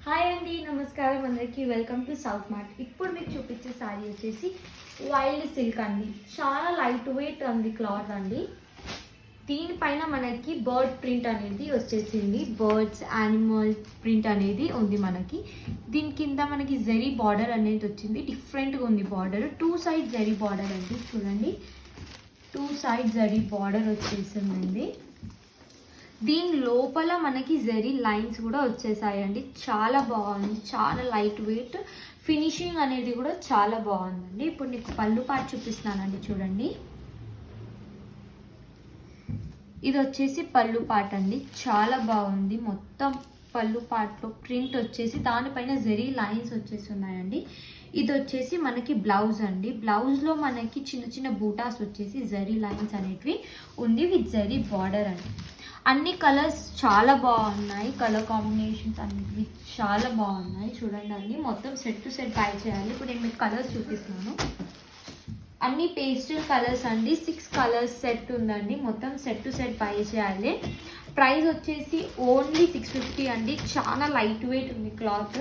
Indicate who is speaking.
Speaker 1: Hi అండి, నమస్కారం అందరికీ. Welcome to south mart. ఇప్పుడు మీకు చూపించే శారీ వచ్చేసి వైల్డ్ సిల్క్ అండి. చాలా లైట్ వెయిట్ ఉంది క్లాత్ అండి. దీనిపైన మనకి బర్డ్ ప్రింట్ అనేది వచ్చేసింది. బర్డ్స్ యానిమల్ ప్రింట్ అనేది ఉంది మనకి. దీని కింద మనకి జరీ బార్డర్ అనేది వచ్చింది. డిఫరెంట్గా ఉంది బార్డర్. 2 సైడ్ జరీ బార్డర్ అండి. చూడండి, 2 సైడ్ జరీ బార్డర్ వచ్చేసిందండి. దీని లోపల మనకి జరీ లైన్స్ కూడా వచ్చేసాయండి. చాలా బాగుంది, చాలా లైట్ వెయిట్. ఫినిషింగ్ అనేది కూడా చాలా బాగుందండి. ఇప్పుడు నీకు పళ్ళు పాటు చూపిస్తున్నానండి. చూడండి, ఇది వచ్చేసి పళ్ళు పాట అండి. చాలా బాగుంది. మొత్తం పళ్ళు పాటలో ప్రింట్ వచ్చేసి దానిపైన జరీ లైన్స్ వచ్చేసి ఉన్నాయండి. ఇది వచ్చేసి మనకి బ్లౌజ్ అండి. బ్లౌజ్లో మనకి చిన్న చిన్న బూటాస్ వచ్చేసి జరీ లైన్స్ అనేటివి ఉంది విత్ జరీ బార్డర్ అండి. అన్ని కలర్స్ చాలా బాగున్నాయి. కలర్ కాంబినేషన్స్ అన్ని చాలా బాగున్నాయి. చూడండి, అన్ని మొత్తం సెట్ టు సెట్ బై చేయాలి. ఇప్పుడు నేను మీకు కలర్స్ చూపిస్తున్నాను. అన్ని పేస్టల్ కలర్స్ అండి. 6 కలర్స్ సెట్ ఉందండి. మొత్తం సెట్ టు సెట్ బై చేయాలి. ప్రైస్ వచ్చేసి ఓన్లీ 650 అండి. చాలా లైట్ వెయిట్ ఉంది క్లాత్.